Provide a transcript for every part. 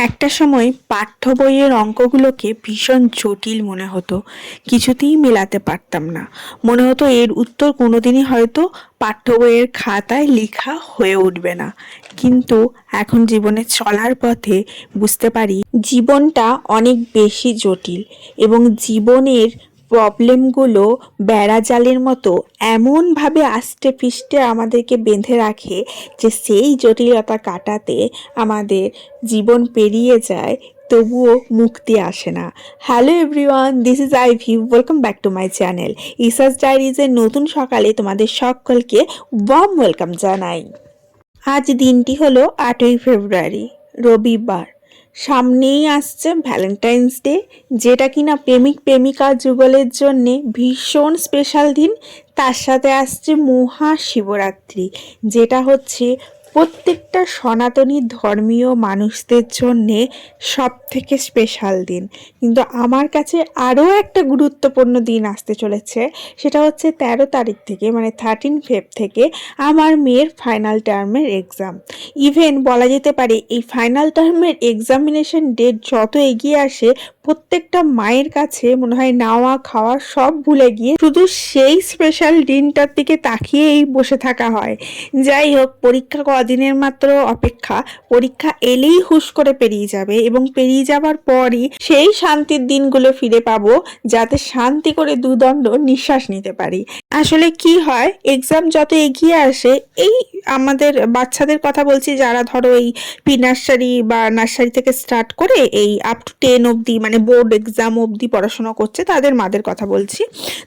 একটা সময় পাঠ্য বইয়ের অঙ্কগুলোকে ভীষণ জটিল মনে হতো। কিছুতেই মেলাতে পারতাম না। মনে হতো এর উত্তর কোনোদিনই হয়তো পাঠ্য বইয়ের খাতায় লেখা হয়ে উঠবে না। কিন্তু এখন জীবনে চলার পথে বুঝতে পারি জীবনটা অনেক বেশি জটিল এবং জীবনের প্রবলেমগুলো বেড়াজালের মতো এমনভাবে আষ্টে পৃষ্ঠে আমাদেরকে বেঁধে রাখে যে সেই জটিলতা কাটাতে আমাদের জীবন পেরিয়ে যায়, তবুও মুক্তি আসে না। Hello everyone, this is Ivy. Welcome back to my channel ইসাস ডায়েরিজের নতুন সকালে তোমাদের সকলকে ওয়ার্ম ওয়েলকাম জানাই। আজ দিনটি হলো 8ই ফেব্রুয়ারি, রবিবার। সামনেই আসছে ভ্যালেন্টাইন্স ডে, যেটা কিনা প্রেমিক প্রেমিকা যুগলের জন্যে ভীষণ স্পেশাল দিন। তার সাথে আসছে মহাশিবরাত্রি, যেটা হচ্ছে প্রত্যেকটা সনাতনী ধর্মীয় মানুষদের জন্যে সব থেকে স্পেশাল দিন। কিন্তু আমার কাছে আরও একটা গুরুত্বপূর্ণ দিন আসতে চলেছে, সেটা হচ্ছে 13 তারিখ থেকে, মানে 13 ফেব থেকে আমার মেয়ের ফাইনাল টার্মের এক্সাম। ইভেন বলা যেতে পারে এই ফাইনাল টার্মের এক্সামিনেশন ডেট যত এগিয়ে আসে, প্রত্যেকটা মায়ের কাছে মনে হয় নাওয়া খাওয়া সব ভুলে গিয়ে শুধু সেই স্পেশাল দিনটার দিকে তাকিয়েই বসে থাকা হয়। যাই হোক, পরীক্ষা কদিনের মাত্র অপেক্ষা। পরীক্ষা এলেই হুশ করে পেরিয়ে যাবে এবং পেরিয়ে যাবার পরই সেই শান্তির দিনগুলো ফিরে পাবো, যাতে শান্তি করে দুদণ্ড নিঃশ্বাস নিতে পারি। আসলে কি হয়, এক্সাম যত এগিয়ে আসে, এই আমাদের বাচ্চাদের কথা বলছি যারা ধরো এই প্রি নার্সারি বা নার্সারি থেকে স্টার্ট করে এই আপ টু 10 অবধি, মানে বোর্ড এক্সাম অবধি পড়াশোনা করছে, তাদের মাদের কথা বলছি।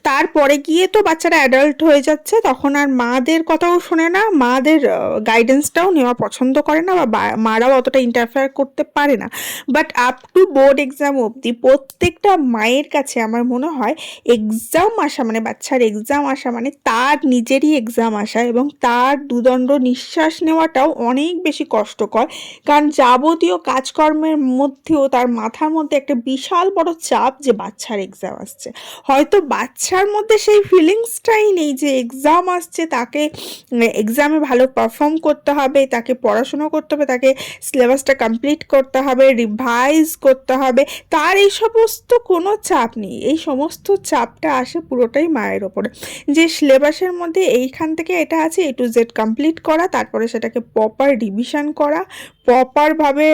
তারপরে গিয়ে তো বাচ্চারা অ্যাডাল্ট হয়ে যাচ্ছে, তখন আর মাদের কথাও শোনে না, মাদের গাইডেন্সটাও নেওয়া পছন্দ করে না, বা মারাও অতটা ইন্টারফেয়ার করতে পারে না। But up to board exam অবধি প্রত্যেকটা মায়ের কাছে আমার মনে হয় এক্সাম আসা মানে, বাচ্চার এক্সাম আসা মানে তার নিজেরই এক্সাম আসা, এবং তার দুদণ্ড নিঃশ্বাস নেওয়াটাও অনেক বেশি কষ্টকর। কারণ যাবতীয় কাজকর্মের মধ্যেও তার মাথার মধ্যে একটা বিশাল বড় চাপ যে বাচ্চার এক্সাম আসছে। হয়তো বাচ্চার মধ্যে সেই ফিলিংসটাই নেই যে এক্সাম আসছে, তাকে এক্সামে ভালো পারফর্ম করতে হবে, তাকে পড়াশোনা করতে হবে, তাকে সিলেবাসটা কমপ্লিট করতে হবে, রিভাইজ করতে হবে। তার এই সমস্ত কোনো চাপ নেই। এই সমস্ত চাপটা আসে পুরোটাই মায়ের ওপরে, যে সিলেবাসের মধ্যে এইখান থেকে এটা আছে A to Z কমপ্লিট করা, তারপরে সেটাকে প্রপার রিভিশন করা, প্রপারভাবে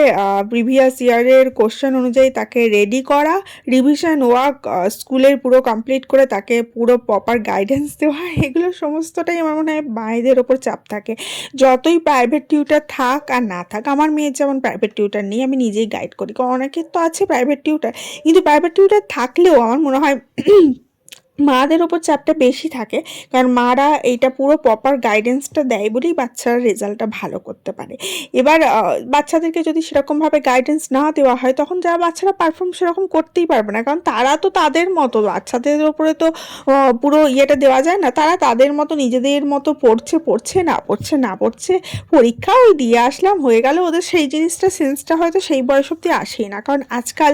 প্রিভিয়াস ইয়ারের কোশ্চেন অনুযায়ী তাকে রেডি করা, রিভিশন ওয়ার্ক স্কুলের পুরো কমপ্লিট করে তাকে পুরো প্রপার গাইডেন্স দেওয়া। এগুলো সমস্তটাই আমার মনে হয় মায়েদের ওপর চাপ থাকে। যতই প্রাইভেট টিউটার থাক আর না থাক, আমার মেয়ের যেমন প্রাইভেট টিউটার নেই, আমি নিজেই গাইড করি। কারণ অনেকের তো আছে প্রাইভেট টিউটার, কিন্তু প্রাইভেট টিউটার থাকলেও আমার মনে হয় মাদের ওপর চাপটা বেশি থাকে, কারণ মারা এইটা পুরো প্রপার গাইডেন্সটা দেয় বলেই বাচ্চারা রেজাল্টটা ভালো করতে পারে। এবার বাচ্চাদেরকে যদি সেরকমভাবে গাইডেন্স না দেওয়া হয়, তখন যারা বাচ্চারা পারফর্ম সেরকম করতেই পারবে না, কারণ তারা তো তাদের মতো, বাচ্চাদের ওপরে তো পুরো ইয়েটা দেওয়া যায় না। তারা তাদের মতো নিজেদের মতো পড়ছে, না পড়ছে, পরীক্ষা ওই দিয়ে আসলাম হয়ে গেল। ওদের সেই জিনিসটা সেন্সটা হয়তো সেই বয়স অব্দি আসেই না, কারণ আজকাল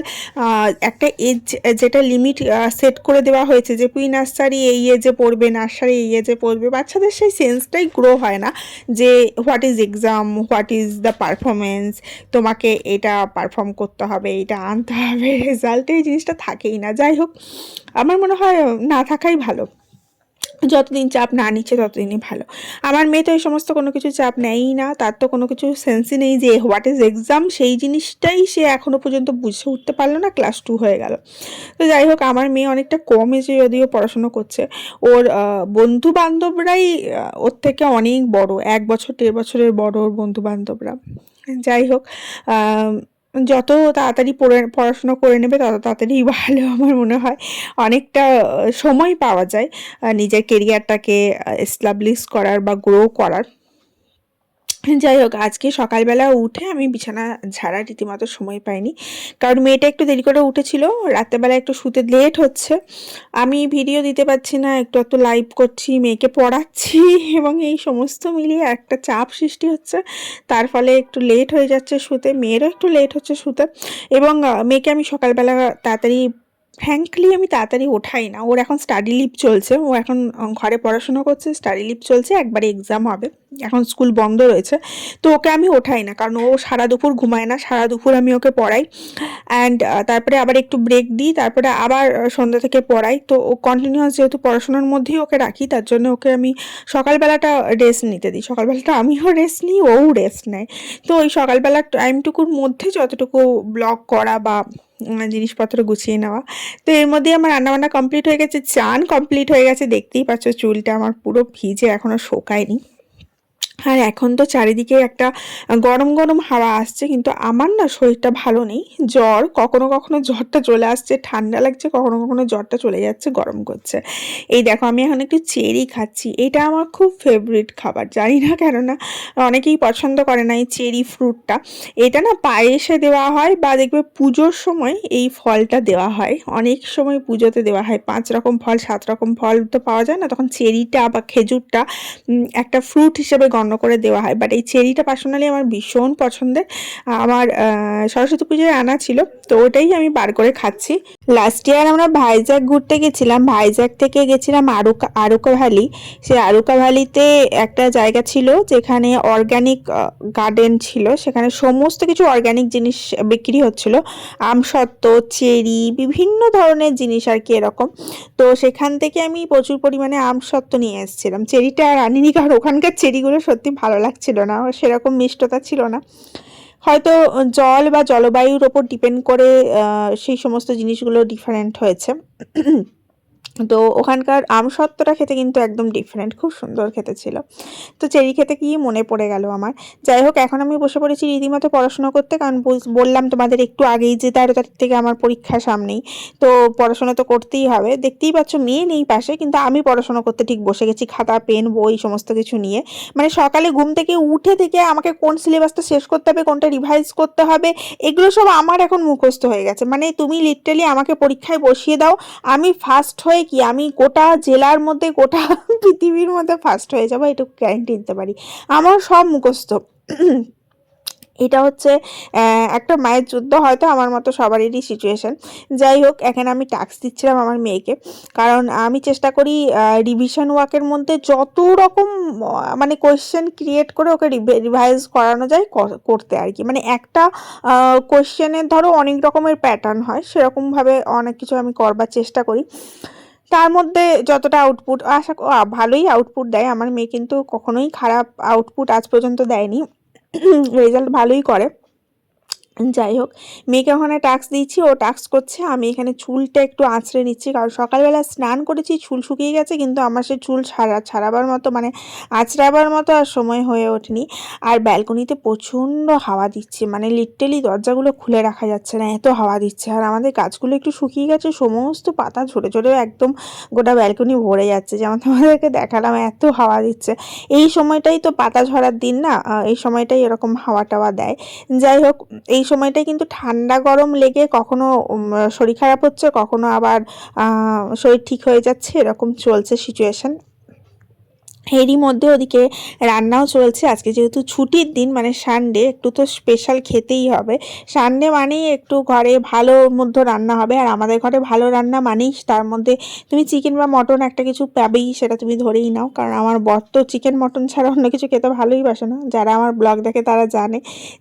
একটা এজ, যেটা লিমিট সেট করে দেওয়া হয়েছে যে প্রি নার্সারি এই এজে পড়বে, নার্সারি এই এজে পড়বে, বাচ্চাদের সেই সেন্সটাই গ্রো হয় না যে what is exam, what is the performance, তোমাকে এটা পারফর্ম করতে হবে, এটা আনতে হবে, রেজাল্টে এই জিনিসটা থাকেই না। যাই হোক, আমার মনে হয় না থাকাই ভালো। যতদিন চাপ না নিচ্ছে ততদিনই ভালো। আমার মেয়ে তো এই সমস্ত কোনো কিছু চাপ নেয়ই না, তার তো কোনো কিছু সেন্সই নেই যে হোয়াট ইজ এক্সাম, সেই জিনিসটাই সে এখনও পর্যন্ত বুঝে উঠতে পারলো না, ক্লাস 2 হয়ে গেল। তো যাই হোক, আমার মেয়ে অনেকটা কম এজে যদিও পড়াশুনো করছে, ওর বন্ধু বান্ধবরাই ওর থেকে অনেক বড়, 1 বছর 1.5 বছরের বড় ওর বন্ধু বান্ধবরা। যাই হোক, যত তাড়াতাড়ি পড়াশুনো করে নেবে তত তাড়াতাড়ি ভালো আমার মনে হয়। অনেকটা সময় পাওয়া যায় নিজের কেরিয়ারটাকে এস্টাবলিশ করার বা গ্রো করার। যাই হোক, আজকে সকালবেলা উঠে আমি বিছানা ঝাড়া রীতিমতো সময় পাইনি, কারণ মেয়েটা একটু দেরি করে উঠেছিল, রাত্রেবেলা একটু শুতে লেট হচ্ছে, আমি ভিডিও দিতে পারছি না, একটু লাইভ করছি, মেয়েকে পড়াচ্ছি, এবং এই সমস্ত মিলিয়ে একটা চাপ সৃষ্টি হচ্ছে। তার ফলে একটু লেট হয়ে যাচ্ছে শুতে, মেয়েরও একটু লেট হচ্ছে শুতে। এবং মেয়েকে আমি সকালবেলা তাড়াতাড়ি, ফ্র্যাঙ্কলি আমি তাড়াতাড়ি ওঠাই না। ওর এখন স্টাডি লিভ চলছে, ও এখন ঘরে পড়াশুনো করছে, স্টাডি লিভ চলছে, একবারে এক্সাম হবে। এখন স্কুল বন্ধ রয়েছে, তো ওকে আমি ওঠাই না, কারণ ও সারা দুপুর ঘুমায় না, সারা দুপুর আমি ওকে পড়াই। অ্যান্ড তারপরে আবার একটু ব্রেক দিই, তারপরে আবার সন্ধ্যা থেকে পড়াই। তো ও কন্টিনিউয়াস যেহেতু পড়াশোনার মধ্যেই ওকে রাখি, তার জন্য ওকে আমি সকালবেলাটা রেস্ট নিতে দিই। সকালবেলাটা আমিও রেস্ট নিই, ওও রেস্ট নেয়। তো ওই সকালবেলার টাইমটুকুর মধ্যে যতটুকু ব্লগ করা বা জিনিসপত্র গুছিয়ে নেওয়া। তো এর মধ্যেই আমার রান্নাবান্না কমপ্লিট হয়ে গেছে, চান কমপ্লিট হয়ে গেছে, দেখতেই পাচ্ছ চুলটা আমার পুরো ভিজে, এখনো শোকায়নি। আর এখন তো চারিদিকে একটা গরম গরম হাওয়া আসছে, কিন্তু আমার না শরীরটা ভালো নেই। জ্বর, কখনো কখনো জ্বরটা চলে আসছে, ঠান্ডা লাগছে, কখনো কখনো জ্বরটা চলে যাচ্ছে, গরম করছে। এই দেখো আমি এখন একটু চেরি খাচ্ছি, এটা আমার খুব ফেভারিট খাবার, জানি না কেননা অনেকেই পছন্দ করে না এই চেরি ফ্রুটটা। এটা না পায়েসে দেওয়া হয়, বা দেখবে পুজোর সময় এই ফলটা দেওয়া হয়, অনেক সময় পুজোতে দেওয়া হয়। 5 রকম ফল 7 রকম ফল তো পাওয়া যায় না, তখন চেরিটা বা খেজুরটা একটা ফ্রুট হিসেবে গণ্য করে দেওয়া হয়। বাট এই চেরিটা পার্সোনালি আমার ভীষণ পছন্দের। আমার সরস্বতী পুজোয় আনা ছিল, তো ওটাই আমি বার করে খাচ্ছি। লাস্ট ইয়ার আমরা ভাইজ্যাক ঘুরতে গেছিলাম, ভাইজ্যাক থেকে গেছিলাম আরুকা ভ্যালি। সেই আরুকা ভ্যালিতে একটা জায়গা ছিল যেখানে অর্গানিক গার্ডেন ছিল, সেখানে সমস্ত কিছু অর্গানিক জিনিস বিক্রি হচ্ছিল, আমসত্ত্ব, চেরি, বিভিন্ন ধরনের জিনিস আর কি এরকম। তো সেখান থেকে আমি প্রচুর পরিমাণে আমসত্ত্ব নিয়ে এসেছিলাম, চেরিটা আর আনিনি, কারণ ওখানকার চেরিগুলো সত্যি ভালো লাগছিল না, সেরকম মিষ্টতা ছিল না। হয়তো জল বা জলবায়ুর ওপর ডিপেন্ড করে সেই সমস্ত জিনিসগুলো ডিফারেন্ট হয়েছে। তো ওখানকার আমসত্ত্বটা খেতে কিন্তু একদম ডিফারেন্ট, খুব সুন্দর খেতে ছিল। তো চেরি খেতে গিয়ে মনে পড়ে গেল আমার। যাই হোক, এখন আমি বসে পড়েছি রীতিমতো পড়াশোনা করতে, কারণ বললাম তোমাদের একটু আগেই যে 13 তারিখ থেকে আমার পরীক্ষা সামনেই। তো পড়াশোনা তো করতেই হবে, দেখতেই পাচ্ছ মেয়ে নেই পাশে, কিন্তু আমি পড়াশোনা করতে ঠিক বসে গেছি, খাতা পেন বই সমস্ত কিছু নিয়ে। মানে সকালে ঘুম থেকে উঠে থেকে আমাকে কোন সিলেবাসটা শেষ করতে হবে, কোনটা রিভাইজ করতে হবে, এগুলো সব আমার এখন মুখস্থ হয়ে গেছে। মানে তুমি লিটারালি আমাকে পরীক্ষায় বসিয়ে দাও, আমি ফার্স্ট হয়ে কি আমি গোটা জেলার মধ্যে, গোটা পৃথিবীর মধ্যে ফার্স্ট হয়ে যাবো, এটুকু গ্যারান্টি দিতে পারি। আমার সব মুখস্থ। এটা হচ্ছে একটা মায়ের যুদ্ধ, হয়তো আমার মতো সবারই সিচুয়েশন। যাই হোক, এখানে আমি টাস্ক দিচ্ছিলাম আমার মেয়েকে, কারণ আমি চেষ্টা করি রিভিশন ওয়ার্কের মধ্যে যত রকম মানে কোয়েশ্চেন ক্রিয়েট করে ওকে রিভাইজ করানো যায় করতে আর কি। মানে একটা কোয়েশ্চেনের ধরো অনেক রকমের প্যাটার্ন হয়, সেরকমভাবে অনেক কিছু আমি করবার চেষ্টা করি। তার মধ্যে যতটা আউটপুট ভালোই আউটপুট দেয় আমার মেয়ে, কিন্তু কখনোই খারাপ আউটপুট আজ পর্যন্ত দেয়নি, রেজাল্ট ভালোই করে। যাই হোক, মেয়েকে ওখানে টাস্ক দিচ্ছি, ও টাস্ক করছে, আমি এখানে চুলটা একটু আঁচড়ে নিচ্ছি, কারণ সকালবেলা স্নান করেছি, চুল শুকিয়ে গেছে, কিন্তু আমার সে চুল ছাড়াবার মতো মানে আঁচড়াবার মতো আর সময় হয়ে ওঠেনি। আর ব্যালকনিতে প্রচণ্ড হাওয়া দিচ্ছে, মানে লিটারালি দরজাগুলো খুলে রাখা যাচ্ছে না, এত হাওয়া দিচ্ছে। আর আমাদের গাছগুলো একটু শুকিয়ে গেছে, সমস্ত পাতা ঝরে ঝরে একদম গোটা ব্যালকনি ভরে যাচ্ছে, যেমন তোমাদেরকে দেখালাম, এত হাওয়া দিচ্ছে। এই সময়টাই তো পাতা ঝরার দিন না, এই সময়টাই এরকম হাওয়া টাওয়া দেয়। যাই হোক, এই সময়টাই কিন্তু ঠান্ডা গরম লেগে কখনো শরীর খারাপ হচ্ছে, কখনো আবার শরীর ঠিক হয়ে যাচ্ছে, এরকম চলছে সিচুয়েশন। এরই মধ্যে ওদিকে রান্নাও চলছে। আজকে যেহেতু ছুটির দিন, মানে সানডে, একটু তো স্পেশাল খেতেই হবে। সানডে মানেই একটু ঘরে ভালো মধ্যে রান্না হবে, আর আমাদের ঘরে ভালো রান্না মানেই তার মধ্যে তুমি চিকেন বা মটন একটা কিছু পাবেই, সেটা তুমি ধরেই নাও। কারণ আমার বর তো চিকেন মটন ছাড়া অন্য কিছু খেতে ভালোই বাসে না, যারা আমার ব্লগ দেখে তারা জানে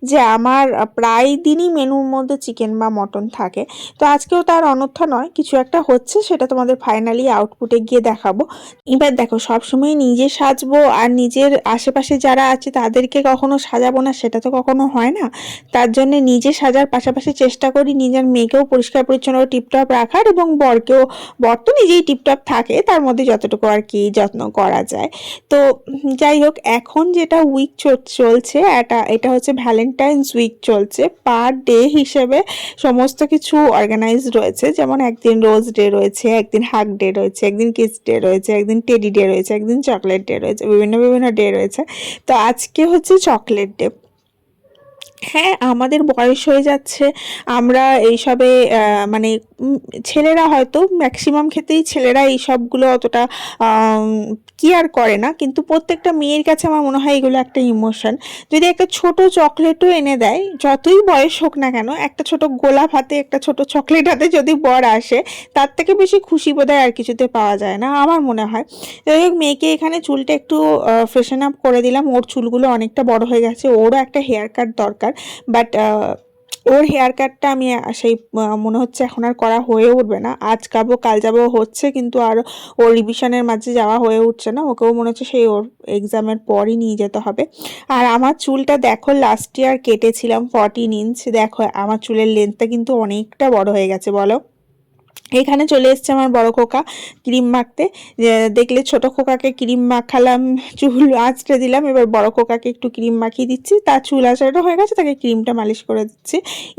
যে আমার প্রায় দিনই মেনুর মধ্যে চিকেন বা মটন থাকে। তো আজকেও তার অনর্থ নয়, কিছু একটা হচ্ছে, সেটা তোমাদের ফাইনালি আউটপুটে গিয়ে দেখাবো। এবার দেখো, সবসময় নিজে সাজবো আর নিজের আশেপাশে যারা আছে তাদেরকে কখনো সাজাবো না, সেটা তো কখনো হয় না। তার জন্য নিজে সাজার পাশাপাশি চেষ্টা করি নিজের মেয়েকেও পরিষ্কার পরিচ্ছন্ন টিপটপ রাখার, এবং বর তো নিজেই টিপটপ থাকে, তার মধ্যে যতটুকু আর কি যত্ন করা যায়। তো যাই হোক, এখন যেটা উইক চলছে, এটা হচ্ছে ভ্যালেন্টাইন্স উইক চলছে। পার ডে হিসেবে সমস্ত কিছু অর্গানাইজড রয়েছে, যেমন একদিন রোজ ডে রয়েছে, একদিন হাগ ডে রয়েছে, একদিন কিস ডে রয়েছে, একদিন টেডি ডে রয়েছে, একদিন চকলেট ডে রয়েছে, বিভিন্ন বিভিন্ন ডে রয়েছে। তো আজকে হচ্ছে চকলেট ডে। হ্যাঁ, আমাদের বয়স হয়ে যাচ্ছে। আমরা এইসবে মানে ছেলেরা হয়তো ম্যাক্সিমাম ক্ষেত্রেই ছেলেরা এইসবগুলো অতটা আম কেয়ার করে না। কিন্তু প্রত্যেকটা মেয়ের কাছে আমার মনে হয় এগুলো একটা ইমোশন। যদি একটা ছোট চকলেটও এনে দেয়, যতই বয়স হোক না কেন, একটা ছোট গোলাপ হাতে, একটা ছোট চকলেট হাতে যদি বর আসে, তার থেকে বেশি খুশি বোধহয় আর কিছুতে পাওয়া যায় না, আমার মনে হয়। যাই হোক, মেয়েকে এখানে চুলটা একটু ফ্রেশন আপ করে দিলাম। ওর চুলগুলো অনেকটা বড় হয়ে গেছে, ওরও একটা হেয়ার কাট দরকার। বাট ওর হেয়ার কাটটা আমি সেই মনে হচ্ছে এখন আর করা হয়ে উঠবে না। আজ যাবো কাল যাবো হচ্ছে, কিন্তু আর ওর রিভিশনের মাঝে যাওয়া হয়ে উঠছে না। ওকেও মনে হচ্ছে সেই ওর এক্সামের পরই নিয়ে যেতে হবে। আর আমার চুলটা দেখো, লাস্ট ইয়ার কেটেছিলাম 14 ইঞ্চ। দেখো আমার চুলের লেন্থটা কিন্তু অনেকটা বড় হয়ে গেছে, বলো। এখানে চলে এসছে আমার বড় খোকা ক্রিম মাখতে। দেখলে ছোট খোকাকে ক্রিম মাখালাম, চুল আঁচড়ে দিলাম, এবার বড় খোকাকে একটু ক্রিম মাখিয়ে দিচ্ছি। তার চুল আঁচড়ানো হয়ে গেছে, তাকে ক্রিমটা মালিশ করে দিচ্ছি।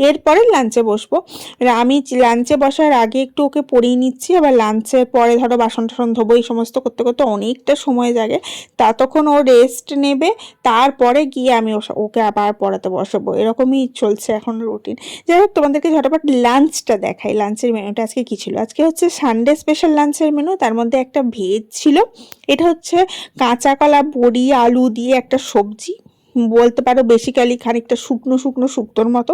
এরপরে লাঞ্চে বসবো। এবার আমি লাঞ্চে বসার আগে একটু ওকে পরিয়ে নিচ্ছি, আবার লাঞ্চের পরে ধরো বাসন টাসন ধোবো, এই সমস্ত করতে করতে অনেকটা সময় জাগে। ততক্ষণ ও রেস্ট নেবে, তারপরে গিয়ে আমি ওকে আবার পড়াতে বসাবো। এরকমই চলছে এখন রুটিন। যাই হোক, তোমাদেরকে ঝটপট লাঞ্চটা দেখাই। লাঞ্চের মেনুটা আজকে কি ছিল? আজকে হচ্ছে সানডে স্পেশাল লাঞ্চের মেনু। তার মধ্যে একটা ভেজ ছিল, এটা হচ্ছে কাঁচা কলা, বড়ি, আলু দিয়ে একটা সবজি, বলতে পারো বেসিক্যালি খানিকটা শুকনো শুকনো শুক্তোর মতো।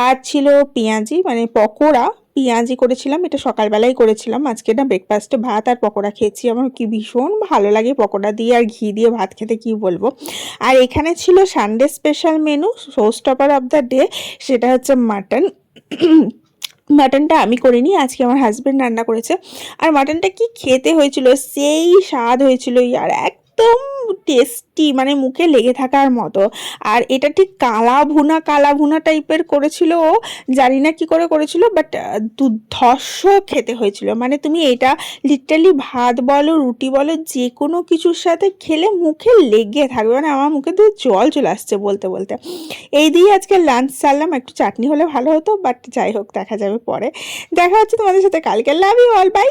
আর ছিল পেঁয়াজি, মানে পকোড়া। পেঁয়াজি করেছিলাম, এটা সকালবেলাই করেছিলাম। আজকে না ব্রেকফাস্টে ভাত আর পকোড়া খেয়েছি, আমার কি ভীষণ ভালো লাগে পকোড়া দিয়ে আর ঘি দিয়ে ভাত খেতে, কি বলবো। আর এখানে ছিল Sunday special menu, show stopper of the day, সেটা হচ্ছে মাটন। মাটনটা আমি করিনি, আজকে আমার হাজবেন্ড রান্না করেছে। আর মাটনটা কি খেতে হয়েছিল, সেই স্বাদ হয়েছিল আর একদম টেস্টি, মানে মুখে লেগে থাকার মতো। আর এটা ঠিক কালা ভুনা টাইপের করেছিল ও, জানি না কি করে করেছিল, বাট দুর্ধর্ষ খেতে হয়েছিল। মানে তুমি এটা লিটারালি ভাত বলো, রুটি বলো, যে কোনো কিছুর সাথে খেলে মুখে লেগে থাকবে। মানে আমার মুখে দিয়ে জল চলে আসছে বলতে বলতে। এই দিয়ে আজকে লাঞ্চ সারলাম। একটু চাটনি হলে ভালো হতো, বাট যাই হোক, দেখা যাবে পরে। দেখা হচ্ছে তোমাদের সাথে কালকে। Love you all, by.